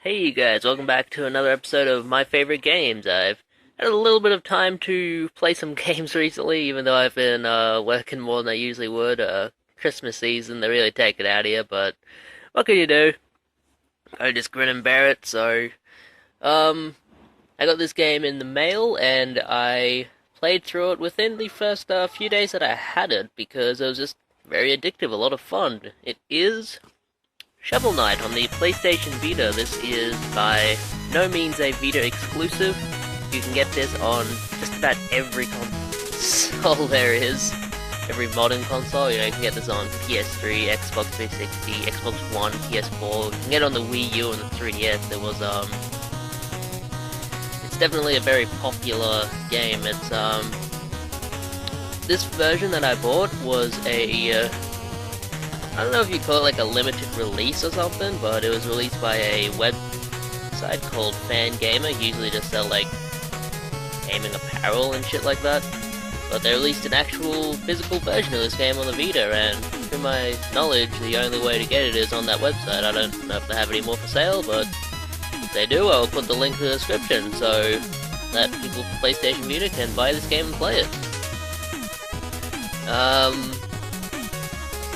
Hey you guys, welcome back to another episode of My Favorite Games. I've had a little bit of time to play some games recently, even though I've been working more than I usually would. Christmas season, they really take it out of you, but what can you do? I just grin and bear it, so, um, I got this game in the mail, and I played through it within the first few days that I had it, because it was just very addictive, a lot of fun. It is Shovel Knight on the PlayStation Vita. This is by no means a Vita exclusive. You can get this on just about every console there is. Every modern console, you can get this on PS3, Xbox 360, Xbox One, PS4. You can get it on the Wii U and the 3DS. It's definitely a very popular game. This version that I bought was I don't know if you call it like a limited release or something, but it was released by a website called Fangamer. Usually just sell like gaming apparel and shit like that. But they released an actual physical version of this game on the Vita, and to my knowledge, the only way to get it is on that website. I don't know if they have any more for sale, but if they do, I'll put the link in the description so that people with PlayStation Vita can buy this game and play it.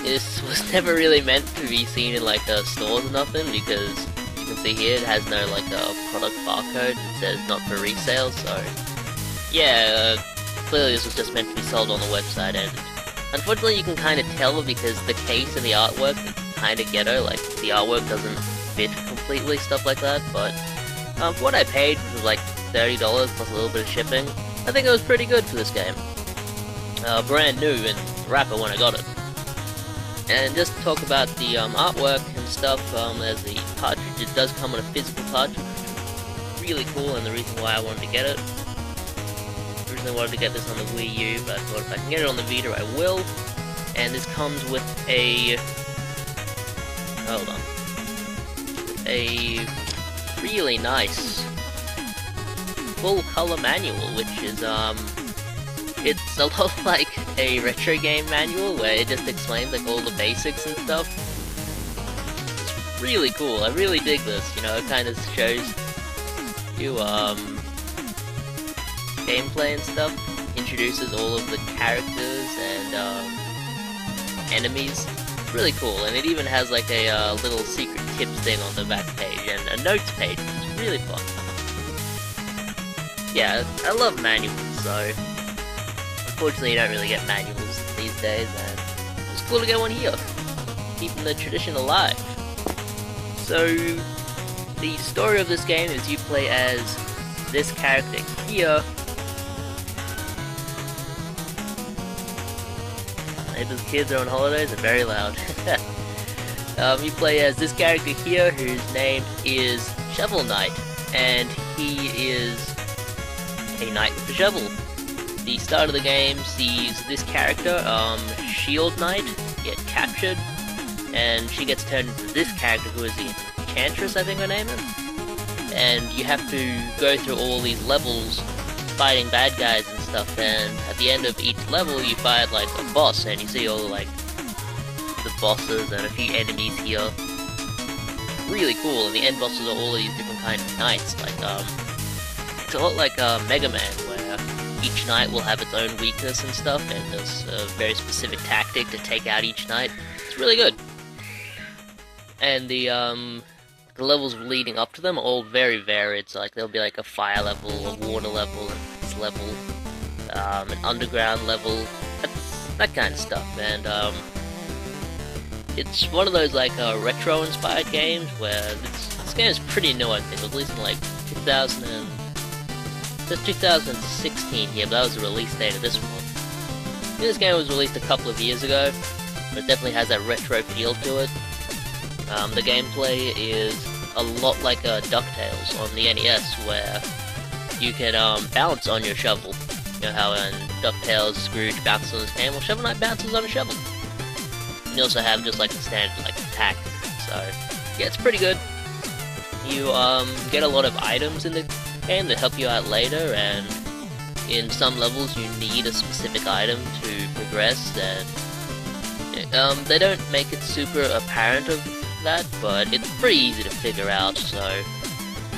This was never really meant to be seen in like stores or nothing, because you can see here it has no like product barcode. It says not for resale, so yeah, clearly this was just meant to be sold on the website, and unfortunately you can kind of tell because the case and the artwork is kind of ghetto, like the artwork doesn't fit completely, stuff like that, but for what I paid, which was like $30 plus a little bit of shipping, I think it was pretty good for this game. Brand new and wrapper when I got it. And just to talk about the artwork and stuff, there's the cartridge. It does come with a physical cartridge, which is really cool, and the reason why I wanted to get it. Originally wanted to get this on the Wii U, but I thought if I can get it on the Vita, I will. And this comes with a... hold on. A really nice full-color manual, which is, it's a lot like a retro game manual where it just explains like all the basics and stuff. It's really cool. I really dig this. You know, it kind of shows you gameplay and stuff. Introduces all of the characters and enemies. It's really cool, and it even has like a little secret tips thing on the back page and a notes page, which is really fun. Yeah, I love manuals, so. Unfortunately, you don't really get manuals these days, and it's cool to get one here, keeping the tradition alive. So, the story of this game is you play as this character here. Neighbors' kids are on holidays, they're very loud. You play as this character here, whose name is Shovel Knight, and he is a knight with a shovel. The start of the game sees this character, Shield Knight, get captured, and she gets turned into this character who is the Enchantress, I think her name is. And you have to go through all these levels fighting bad guys and stuff, and at the end of each level you fight like a boss, and you see all like the bosses and a few enemies here. Really cool, and the end bosses are all of these different kinds of knights, like it's a lot like Mega Man, where each knight will have its own weakness and stuff, and there's a very specific tactic to take out each knight. It's really good. And the levels leading up to them are all very varied. So like there'll be like a fire level, a water level, an ice level, an underground level, that kind of stuff. And it's one of those like retro-inspired games where this game is pretty new. I think it was released in like 2016 here, but that was the release date of this one. This game was released a couple of years ago, but it definitely has that retro feel to it. The gameplay is a lot like DuckTales on the NES, where you can bounce on your shovel. You know how in DuckTales, Scrooge bounces on his hand, well, Shovel Knight bounces on a shovel. And you also have just like a standard like attack, so yeah, it's pretty good. You get a lot of items in the game that help you out later, and in some levels you need a specific item to progress, and they don't make it super apparent of that, but it's pretty easy to figure out, so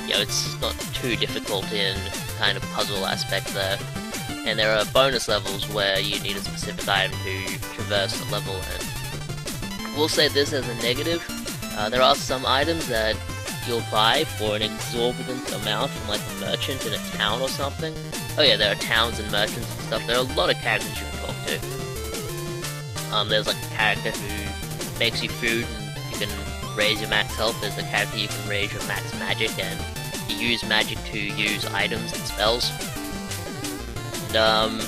you know, it's not too difficult in kind of puzzle aspect there. And there are bonus levels where you need a specific item to traverse the level, and we'll say this as a negative. There are some items that you'll buy for an exorbitant amount from like a merchant in a town or something. Oh yeah, there are towns and merchants and stuff. There are a lot of characters you can talk to. There's like a character who makes you food and you can raise your max health. There's a character you can raise your max magic, and you use magic to use items and spells. And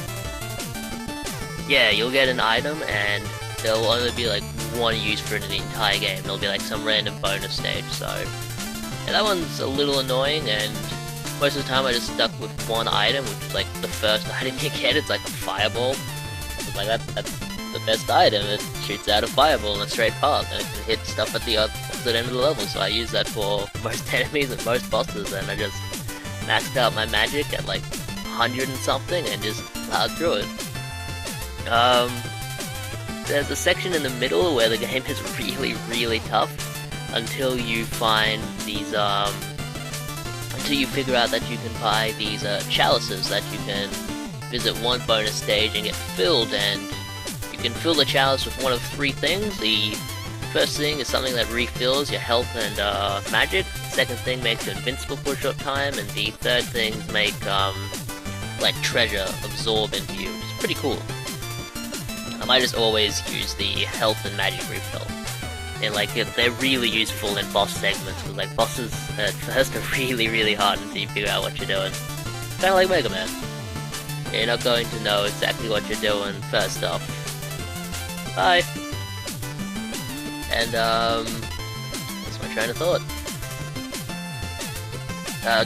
yeah, you'll get an item and there'll only be like one use for it in the entire game. There'll be like some random bonus stage, so yeah, that one's a little annoying, and most of the time I just stuck with one item, which is like the first item you get. It's like a fireball. It's like that's the best item. It shoots out a fireball in a straight path, and it can hit stuff at the opposite end of the level, so I use that for most enemies and most bosses, and I just maxed out my magic at like 100 and something and just plowed through it. There's a section in the middle where the game is really tough until you find these, until you figure out that you can buy these chalices that you can visit one bonus stage and get filled, and you can fill the chalice with one of three things. The first thing is something that refills your health and magic. The second thing makes you invincible for a short time, and the third things make like treasure absorb into you, which is pretty cool. I just always use the health and magic refill, and like they're really useful in boss segments, because like bosses at first are really hard until you figure out what you're doing. Kind of like Mega Man. You're not going to know exactly what you're doing first off. Bye. And that's my train of thought.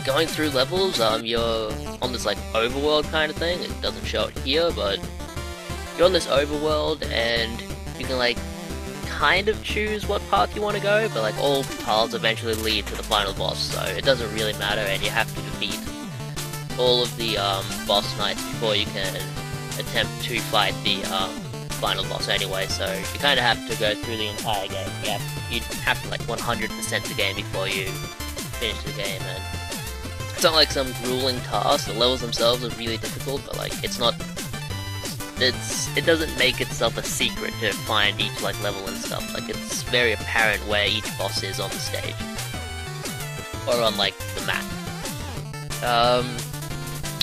Going through levels, you're on this like overworld kind of thing. It doesn't show it here, but you're on this overworld and you can like kind of choose what path you want to go, but like all paths eventually lead to the final boss, so it doesn't really matter, and you have to defeat all of the boss knights before you can attempt to fight the final boss anyway, so you kind of have to go through the entire game. You have to like 100% the game before you finish the game, and it's not like some grueling task. The levels themselves are really difficult, but like it doesn't make itself a secret to find each like level and stuff. Like it's very apparent where each boss is on the stage or on like the map.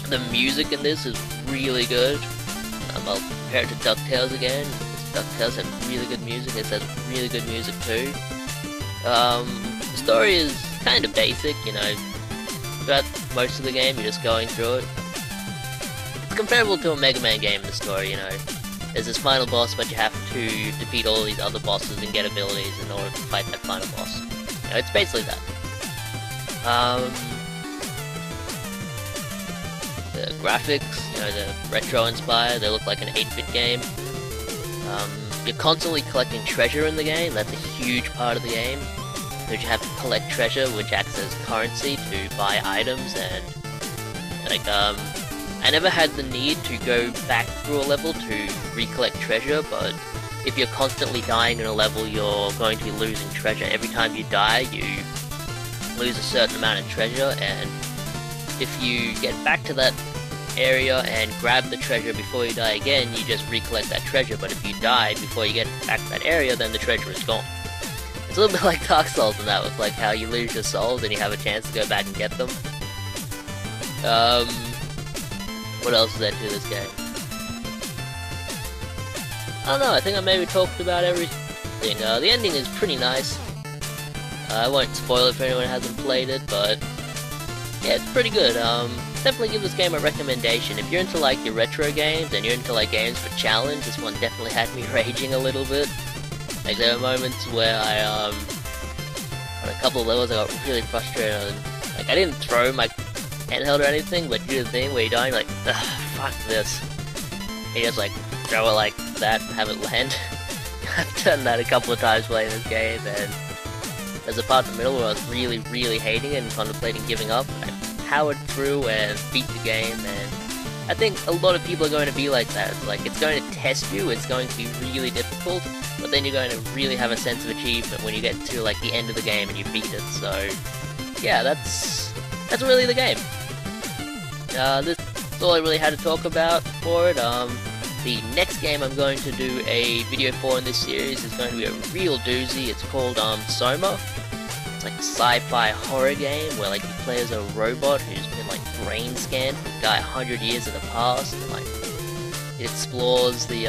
The music in this is really good. I'll compare it to DuckTales again. DuckTales had really good music. This has really good music too. The story is kind of basic, you know. Throughout most of the game, you're just going through it. It's comparable to a Mega Man game in the story, you know. There's this final boss, but you have to defeat all these other bosses and get abilities in order to fight that final boss. You know, it's basically that. The graphics, you know, they're retro-inspired. They look like an 8-bit game. You're constantly collecting treasure in the game. That's a huge part of the game. Because you have to collect treasure, which acts as currency to buy items, and like I never had the need to go back through a level to recollect treasure, but if you're constantly dying in a level, you're going to be losing treasure. Every time you die, you lose a certain amount of treasure, and if you get back to that area and grab the treasure before you die again, you just recollect that treasure, but if you die before you get back to that area, then the treasure is gone. It's a little bit like Dark Souls in that, with like how you lose your souls and you have a chance to go back and get them. What else is there to this game? I don't know, I think I maybe talked about everything. The ending is pretty nice. I won't spoil it for anyone who hasn't played it, but yeah, it's pretty good. Definitely give this game a recommendation. If you're into like your retro games and you're into like games for challenge, this one definitely had me raging a little bit. Like there were moments where I on a couple of levels I got really frustrated, and like I didn't throw my handheld or anything, but you do the thing where you're dying like, ugh, fuck this. You just like throw it like that and have it land. I've done that a couple of times playing this game, and there's a part in the middle where I was really hating it and contemplating giving up. I powered through and beat the game, and I think a lot of people are going to be like that. It's like it's going to test you, it's going to be really difficult, but then you're going to really have a sense of achievement when you get to like the end of the game and you beat it. So yeah, that's really the game. This is all I really had to talk about for it. The next game I'm going to do a video for in this series is going to be a real doozy. It's called Soma. It's like a sci-fi horror game where like you play as a robot who's been like brain scanned from a guy 100 years in the past, and like it explores the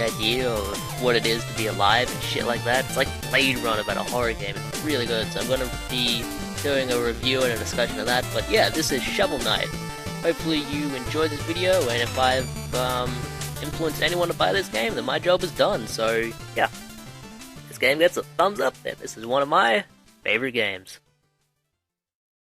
idea of what it is to be alive and shit like that. It's like Blade Runner but a horror game. It's really good, so I'm going to be doing a review and a discussion of that. But yeah, this is Shovel Knight. Hopefully you enjoyed this video, and if I've influenced anyone to buy this game, then my job is done. So yeah, this game gets a thumbs up, then this is one of my favorite games.